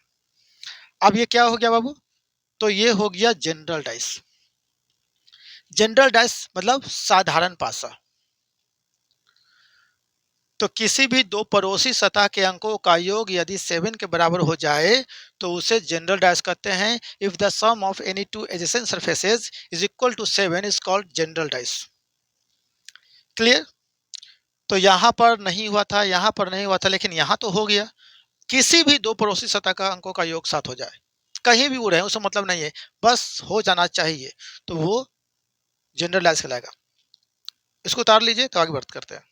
अब ये क्या हो गया बाबू? तो ये हो गया जनरल डाइस। जनरल डाइस मतलब साधारण पासा। तो किसी भी दो पड़ोसी सतह के अंकों का योग यदि 7 के बराबर हो जाए तो उसे जनरल डाइस कहते हैं। If the sum of any two adjacent surfaces is equal to 7 is called general dice. Clear? तो यहाँ पर नहीं हुआ था, यहाँ पर नहीं हुआ था, लेकिन यहाँ तो हो गया। किसी भी दो पड़ोसी सतह का अंकों का योग 7 हो जाए, कहीं भी उड़े उसका मतलब नहीं है, बस हो जाना चाहिए, तो वो जनरल डाइस कहलाएगा। इसको उतार लीजिए तो आगे बढ़ करते हैं।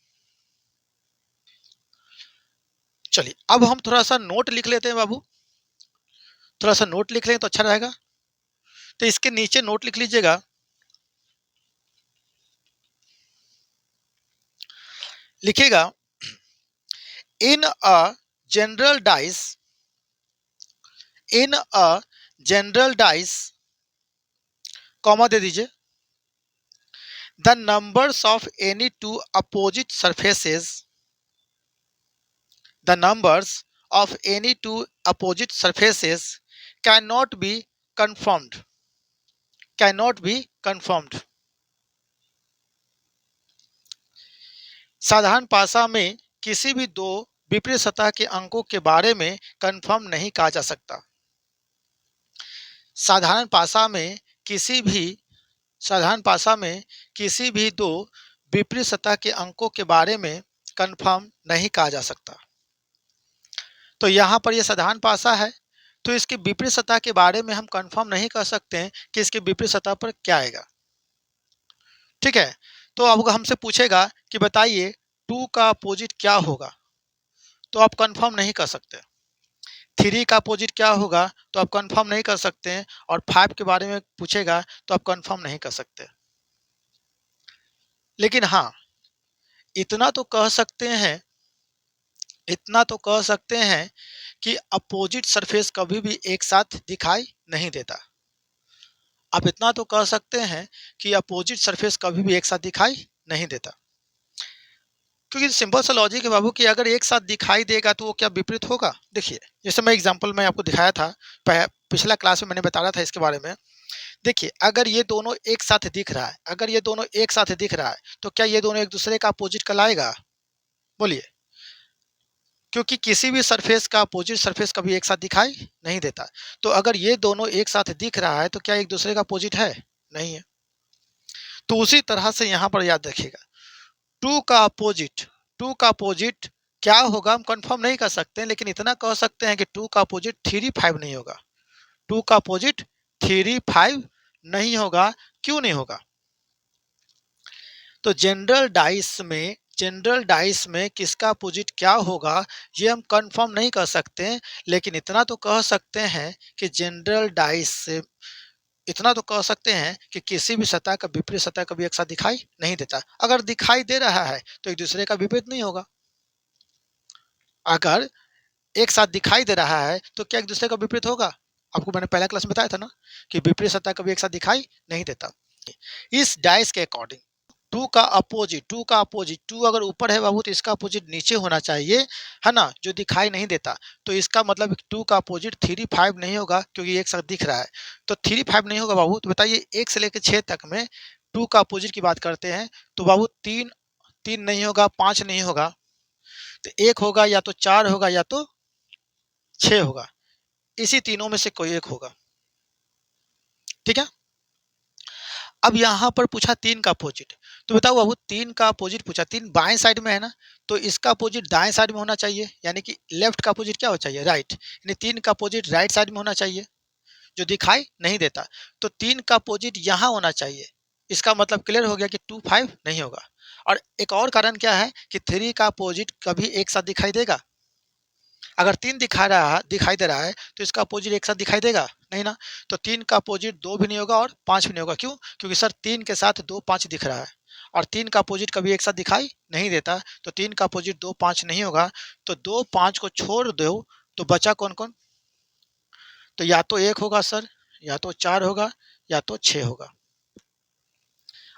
चलिए अब हम थोड़ा सा नोट लिख लेते हैं बाबू, थोड़ा सा नोट लिख लें तो अच्छा रहेगा। तो इसके नीचे नोट लिख लीजिएगा, लिखिएगा in a general dice, in a general dice, comma दे दीजिए, the numbers of any two opposite surfaces, the numbers of any two opposite surfaces cannot be confirmed, cannot be confirmed। साधारण भाषा में किसी भी दो विपरीत सतह के अंकों के बारे में कंफर्म नहीं कहा जा सकता। साधारण भाषा में किसी भी साधारण भाषा में किसी भी दो विपरीत सतह के अंकों के बारे में कंफर्म नहीं कहा जा सकता। तो यहाँ पर यह साधारण भाषा है, तो इसके विपरीत सतह के बारे में हम कंफर्म नहीं कर सकते हैं कि इसके विपरीत सतह पर क्या आएगा। ठीक है, तो अब हमसे पूछेगा कि बताइए 2 का अपोजिट क्या होगा, तो आप कंफर्म नहीं कर सकते। 3 का अपोजिट क्या होगा तो आप कंफर्म नहीं कर सकते हैं, और 5 के बारे में पूछेगा तो आप कंफर्म नहीं कर सकते। लेकिन हाँ, इतना तो कह सकते हैं, इतना तो कह सकते हैं कि अपोजिट सरफेस कभी भी एक साथ दिखाई नहीं देता। आप इतना तो कह सकते हैं कि अपोजिट सरफेस कभी भी एक साथ दिखाई नहीं देता, क्योंकि सिंपल सा लॉजिक है बाबू कि अगर एक साथ दिखाई देगा तो वो क्या विपरीत होगा। देखिए जैसे मैं एग्जांपल में आपको दिखाया था, पिछला क्लास में मैंने बताया था इसके बारे में। देखिए अगर ये दोनों एक साथ दिख रहा है, अगर ये दोनों एक साथ दिख रहा है तो क्या ये दोनों एक दूसरे का अपोजिट कहलाएगा? बोलिए, क्योंकि किसी भी सरफेस का अपोजिट सरफेस कभी एक साथ दिखाई नहीं देता। तो अगर ये दोनों एक साथ दिख रहा है तो क्या एक दूसरे का अपोजिट है? नहीं है। तो उसी तरह से यहाँ पर याद रखिएगा, 2 का अपोजिट, 2 का अपोजिट क्या होगा हम कंफर्म नहीं कर सकते हैं, लेकिन इतना कह सकते हैं कि 2 का अपोजिट 3 5 नहीं होगा। 2 का अपोजिट 3 5 नहीं होगा। क्यों नहीं होगा? तो जनरल डाइस में किसका अपोजिट क्या होगा ये हम कंफर्म नहीं कर सकते हैं, लेकिन इतना तो कह सकते हैं कि जनरल डाइस से इतना तो कह सकते हैं कि किसी भी सतह का विपरीत सतह कभी एक साथ दिखाई नहीं देता। अगर दिखाई दे रहा है तो एक दूसरे का विपरीत नहीं होगा। अगर एक साथ दिखाई दे रहा है तो क्या एक दूसरे का विपरीत होगा? आपको मैंने पहला क्लास में बताया था ना कि विपरीत सतह कभी एक साथ दिखाई नहीं देता। इस डाइस के अकॉर्डिंग 2 का अपोजिट, 2 का अपोजिट, 2 अगर ऊपर है बाबू तो इसका अपोजिट नीचे होना चाहिए, है ना, जो दिखाई नहीं देता। तो इसका मतलब 2 का अपोजिट 3 5 नहीं होगा, क्योंकि एक साथ दिख रहा है। तो 3 5 नहीं होगा बाबू। तो बताइए 1 से लेकर 6 तक में 2 का अपोजिट की बात करते हैं तो बाबू 3 नहीं होगा, 5 नहीं होगा, तो 1 होगा, या तो 4 होगा या तो 6 होगा। इसी तीनों में से कोई एक होगा। ठीक है, अब यहाँ पर पूछा 3 का अपोजिट, तो बताओ बाबू 3 का अपोजिट पूछा, 3 बाएं साइड में है ना, तो इसका अपोजिट दाएं साइड में होना चाहिए, यानी कि लेफ्ट का अपोजिट क्या होना चाहिए? राइट। यानी 3 का अपोजिट राइट साइड में होना चाहिए, जो दिखाई नहीं देता। तो 3 का अपोजिट यहाँ होना चाहिए। इसका मतलब क्लियर हो गया कि 2 5 नहीं होगा। और एक और कारण क्या है कि 3 का अपोजिट कभी एक साथ दिखाई देगा। अगर 3 दिखाई दे रहा है तो इसका अपोजिट एक साथ दिखाई देगा नहीं ना। तो 3 का अपोजिट 2 भी नहीं होगा और 5 भी नहीं होगा। क्यों? क्योंकि सर 3 के साथ 2 5 दिख रहा है, और 3 का अपोजिट कभी एक साथ दिखाई नहीं देता। तो 3 का अपोजिट 2 5 नहीं होगा। तो 2 5 को छोड़ दो तो बचा कौन कौन? तो या तो 1 होगा सर, या तो 4 होगा, या तो 6 होगा।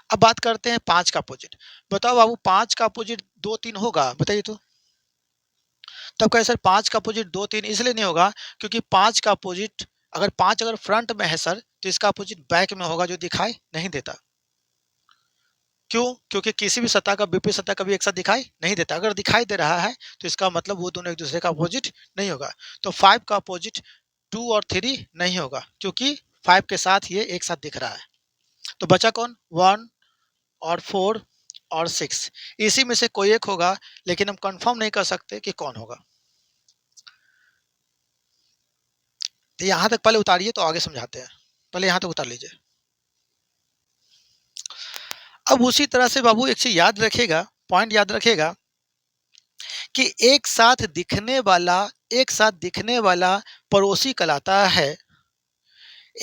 अब बात करते हैं 5 का अपोजिट। बताओ बाबू 5 का अपोजिट 2 3 होगा? बताइए तो। तब कहे सर 5 का अपोजिट 2 3 इसलिए नहीं होगा क्योंकि 5 का अपोजिट, अगर 5 अगर फ्रंट में है सर तो इसका अपोजिट बैक में होगा, जो दिखाई नहीं देता। क्यों? क्योंकि किसी भी सतह का विपरीत सतह कभी एक साथ दिखाई नहीं देता। अगर दिखाई दे रहा है तो इसका मतलब वो दोनों एक दूसरे का अपोजिट नहीं होगा। तो 5 का अपोजिट 2 और 3 नहीं होगा, क्योंकि 5 के साथ ये एक साथ दिख रहा है। तो बचा कौन? 1 और 4 और 6। इसी में से कोई एक होगा, लेकिन हम कंफर्म नहीं कर सकते कि कौन होगा। तो यहाँ तक पहले उतारिए, तो आगे समझाते हैं। पहले यहाँ तक उतार लीजिए। अब उसी तरह से बाबू एक चीज याद रखिएगा, पॉइंट याद रखिएगा कि एक साथ दिखने वाला पड़ोसी कहलाता है,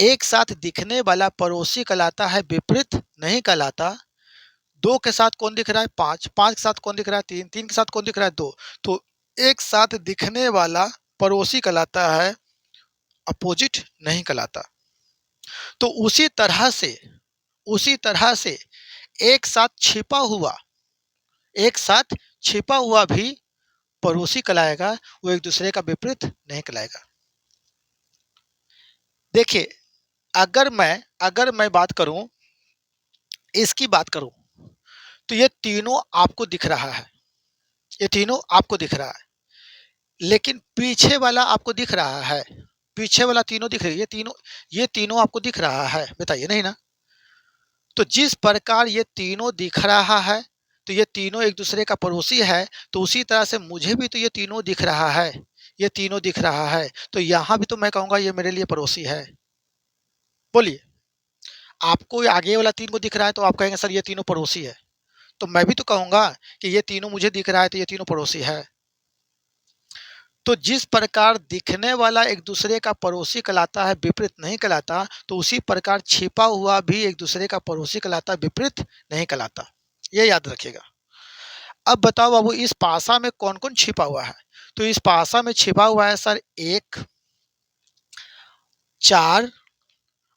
एक साथ दिखने वाला पड़ोसी कहलाता है, विपरीत नहीं कहलाता। 2 के साथ कौन दिख रहा है? 5, 5 के साथ कौन दिख रहा है? 3, 3 के साथ कौन दिख रहा है? 2। तो एक साथ दिखने वाला पड़ोसी कहलाता है, अपोजिट नहीं कहलाता। तो उसी तरह से एक साथ छिपा हुआ एक साथ छिपा हुआ भी पड़ोसी कहलाएगा, वो एक दूसरे का विपरीत नहीं कहलाएगा। देखिए, अगर मैं बात करूं, इसकी बात करूं, तो ये तीनों आपको दिख रहा है, ये तीनों आपको दिख रहा है, लेकिन पीछे वाला आपको दिख रहा है, पीछे वाला तीनों दिख रही है, ये तीनों आपको दिख रहा है, बताइए नहीं ना? तो जिस प्रकार ये तीनों दिख रहा है, तो ये तीनों एक दूसरे का पड़ोसी है, तो उसी तरह से मुझे भी तो ये तीनों दिख रहा है, ये तीनों दिख रहा है, तो यहाँ भी तो मैं कहूँगा ये मेरे लिए पड़ोसी है। बोलिए, आपको आगे वाला 3 को दिख रहा है तो आप कहेंगे सर ये तीनों पड़ोसी है, तो मैं भी तो कहूँगा कि ये तीनों मुझे दिख रहा है तो ये तीनों पड़ोसी है। तो जिस प्रकार दिखने वाला एक दूसरे का पड़ोसी कहलाता है, विपरीत नहीं कहलाता, तो उसी प्रकार छिपा हुआ भी एक दूसरे का पड़ोसी कहलाता है, विपरीत नहीं कहलाता। ये याद रखिएगा। अब बताओ बाबू, इस पासा में कौन-कौन छिपा हुआ है? तो इस पासा में छिपा हुआ है सर 1, 4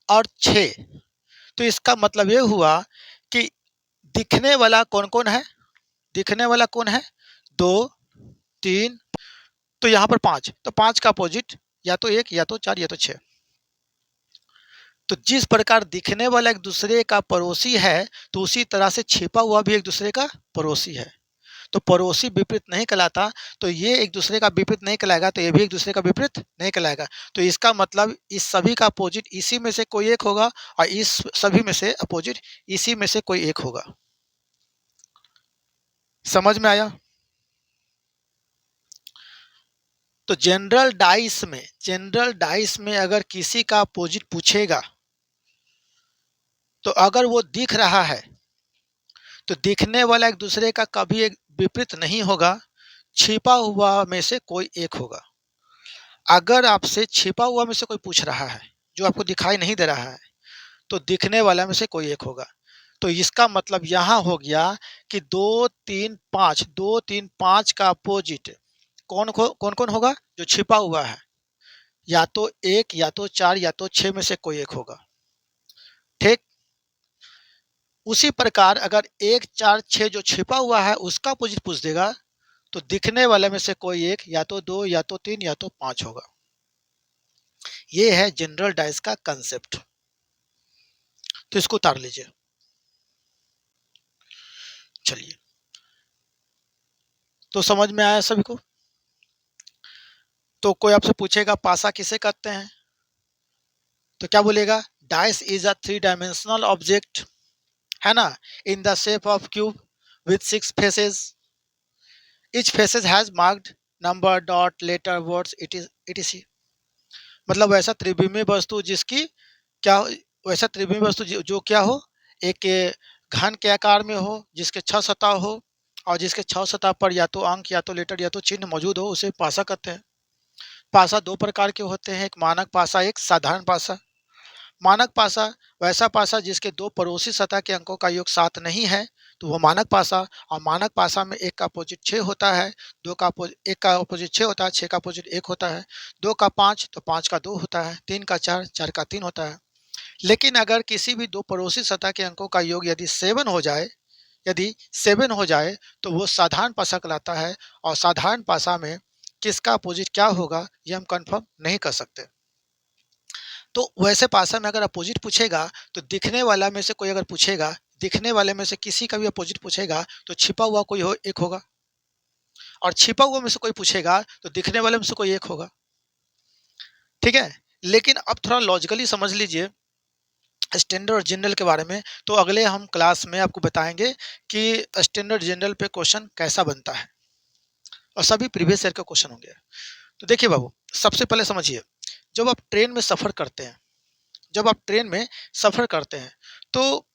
और 6। तो इसका मतलब ये हुआ कि दिखने वाला कौन-कौन है? दिखने वाला कौन है? 2, 3, तो यहाँ पर 5। तो 5 का अपोजिट या तो 1 या तो 4 या तो 6। तो जिस प्रकार दिखने वाला एक दूसरे का पड़ोसी है, तो उसी तरह से छिपा हुआ भी एक दूसरे का पड़ोसी है। तो पड़ोसी विपरीत नहीं कहलाता, तो ये एक दूसरे का विपरीत नहीं कहलाएगा, तो ये भी एक दूसरे का विपरीत नहीं कहलाएगा। तो इसका मतलब इस सभी का अपोजिट इसी में से कोई एक होगा, और इस सभी में से अपोजिट इसी में से कोई एक होगा। समझ में आया? तो जनरल डाइस में अगर किसी का अपोजिट पूछेगा, तो अगर वो दिख रहा है, तो दिखने वाला एक दूसरे का कभी एक विपरीत नहीं होगा, छिपा हुआ में से कोई एक होगा। अगर आपसे छिपा हुआ में से कोई पूछ रहा है, जो आपको दिखाई नहीं दे रहा है, तो दिखने वाला में से कोई एक होगा। तो इसका मतलब यहाँ हो गया कि 2, 3, 5, 2, 3, 5 का अपोजिट कौन-कौन होगा? जो छिपा हुआ है। या तो 1 या तो 4 या तो 6 में से कोई एक होगा। ठीक? उसी प्रकार अगर 1, 4, 6 जो छिपा हुआ है उसका अपोजिट पूछ देगा, तो दिखने वाले में से कोई एक या तो 2 या तो 3 या तो 5 होगा। ये है जनरल डाइस का कंसेप्ट। तो इसको उतार लीजिए। चलिए, तो समझ में आया सभी को? तो कोई आपसे पूछेगा पासा किसे कहते हैं, तो क्या बोलेगा? Dice is a 3 dimensional object, है ना, in the shape of cube with 6 faces, each faces has marked number, dot, letter, words, it is etc। मतलब वैसा त्रिविमीय वस्तु जिसकी क्या वैसा त्रिविमीय वस्तु जो क्या हो, एक घन के आकार में हो, जिसके 6 सतह हो, और जिसके 6 सतह पर या तो अंक या तो लेटर या तो चिन्ह मौजूद हो, उसे पासा कहते हैं। पासा 2 प्रकार के होते हैं, एक मानक पासा, एक साधारण पासा। मानक पासा वैसा पासा जिसके 2 पड़ोसी सतह के अंकों का योग 7 नहीं है, तो वो मानक पासा। और मानक पासा में 1 का अपोजिट 6 होता है, 1 का अपोजिट 6 होता है, 6 का अपोजिट 1 होता है, 2 का 5 तो 5 का 2 होता है, 3 का 4, 4 का 3 होता है। लेकिन अगर किसी भी 2 पड़ोसी सतह के अंकों का योग यदि 7 हो जाए, तो वो साधारण पासा कहलाता है। और साधारण पासा में किसका अपोजिट क्या होगा, ये हम कंफर्म नहीं कर सकते। तो वैसे पासा में अगर अपोजिट पूछेगा, तो दिखने वाला में से कोई अगर पूछेगा, दिखने वाले में से किसी का भी अपोजिट पूछेगा तो छिपा हुआ कोई एक होगा, और छिपा हुआ में से कोई पूछेगा तो दिखने वाले में से कोई एक होगा। ठीक है, लेकिन अब थोड़ा लॉजिकली समझ लीजिए स्टैंडर्ड और जनरल के बारे में। तो अगले हम क्लास में आपको बताएंगे कि स्टैंडर्ड जनरल पे क्वेश्चन कैसा बनता है, और सभी प्रीवियस ईयर के क्वेश्चन होंगे। तो देखिए बाबू, सबसे पहले समझिए, जब आप ट्रेन में सफ़र करते हैं, जब आप ट्रेन में सफ़र करते हैं तो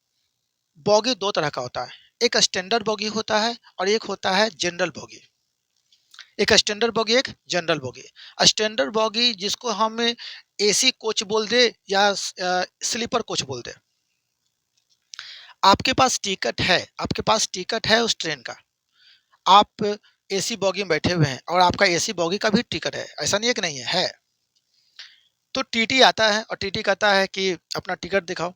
बॉगी दो तरह का होता है। एक स्टैंडर्ड बॉगी होता है और एक होता है जनरल बॉगी। एक स्टैंडर्ड बॉगी, एक जनरल बॉगी। स्टैंडर्ड बॉगी जिसको हम एसी कोच बोल दे या स्लीपर कोच बोल दे। आपके पास टिकट है, आपके पास टिकट है उस ट्रेन का, आप एसी बॉगी में बैठे हुए हैं और आपका एसी बॉगी का भी टिकट है, ऐसा नहीं है कि नहीं है। तो टीटी आता है और टीटी कहता है कि अपना टिकट दिखाओ।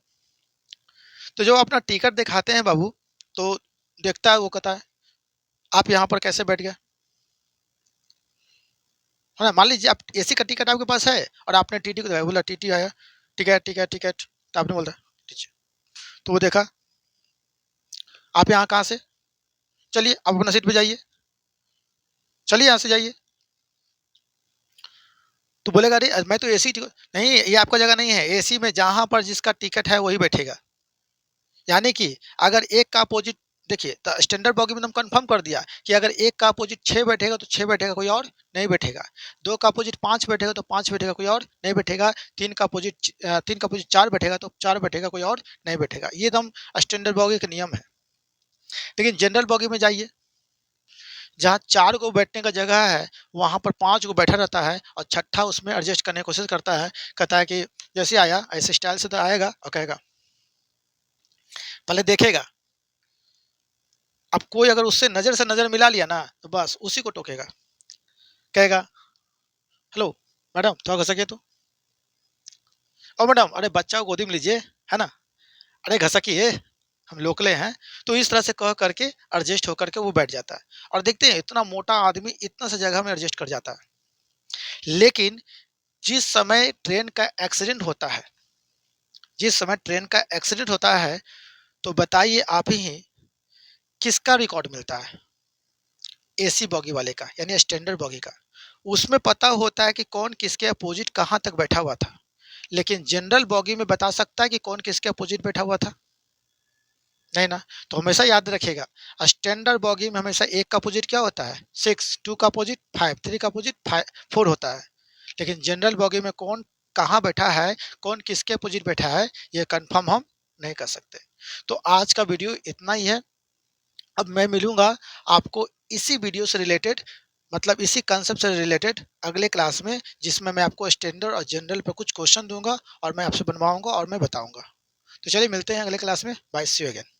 तो जो अपना टिकट दिखाते हैं बाबू, तो देखता है, वो कहता है आप यहाँ पर कैसे बैठ गए, है ना। मान लीजिए आप एसी का टिकट आपके पास है और आपने टीटी को दिखाया, बोला टीटी आया, टिकट टिकट टिकट, तो आपने बोला टीचर, तो वो देखा आप यहाँ कहाँ से, चलिए आप अपना सीट पे जाइए, चलिए यहाँ से जाइए। तो बोलेगा अरे मैं तो एसी नहीं, ये आपका जगह नहीं है, एसी में जहाँ पर जिसका टिकट है वही बैठेगा। यानी कि अगर एक का अपोजिट, देखिए तो स्टैंडर्ड बॉगी में हम कंफर्म कर दिया कि अगर एक का अपोजिट 6 बैठेगा तो 6 बैठेगा, कोई और नहीं बैठेगा। दो का अपोजिट 5 बैठेगा तो 5 बैठेगा, कोई और नहीं बैठेगा। तीन का अपोजिट 4 बैठेगा तो 4 बैठेगा, कोई और नहीं बैठेगा। ये तो हम स्टैंडर्ड बॉगी के नियम है। लेकिन जनरल बॉगी में जाइए, जहाँ 4 को बैठने का जगह है वहाँ पर 5 को बैठा रहता है और छठा उसमें एडजस्ट करने की कोशिश करता है। कहता है कि जैसे आया ऐसे स्टाइल से तो आएगा, और कहेगा पहले देखेगा, अब कोई अगर उससे नज़र से नज़र मिला लिया ना तो बस उसी को टोकेगा, कहेगा हेलो मैडम थोड़ा घसकिए तो, और मैडम अरे बच्चा को गोदी में लीजिए, है ना, अरे घसकिए हम लोकले हैं। तो इस तरह से कह करके एडजस्ट होकर के वो बैठ जाता है। और देखते हैं इतना मोटा आदमी इतना सा जगह में एडजस्ट कर जाता है। लेकिन जिस समय ट्रेन का एक्सीडेंट होता है, जिस समय ट्रेन का एक्सीडेंट होता है, तो बताइए आप ही किसका रिकॉर्ड मिलता है, एसी बॉगी वाले का, यानी स्टैंडर्ड बॉगी का। उसमें पता होता है कि कौन किसके अपोजिट कहाँ तक बैठा हुआ था। लेकिन जनरल बॉगी में बता सकता है कि कौन किसके अपोजिट बैठा हुआ था, नहीं ना। तो हमेशा याद रखिएगा, स्टैंडर्ड बॉगी में हमेशा एक का अपोजिट क्या होता है 6, 2 का अपोजिट 5, 3 का अपोजिट 4 होता है। लेकिन जनरल बॉगी में कौन कहाँ बैठा है, कौन किसके अपोजिट बैठा है, ये कंफर्म हम नहीं कर सकते। तो आज का वीडियो इतना ही है। अब मैं मिलूंगा आपको इसी वीडियो से रिलेटेड, मतलब इसी कंसेप्ट से रिलेटेड अगले क्लास में, जिसमें मैं आपको स्टैंडर्ड और जनरल पे कुछ क्वेश्चन दूंगा और मैं आपसे बनवाऊंगा और मैं बताऊंगा। तो चलिए मिलते हैं अगले क्लास में। Bye, see you again.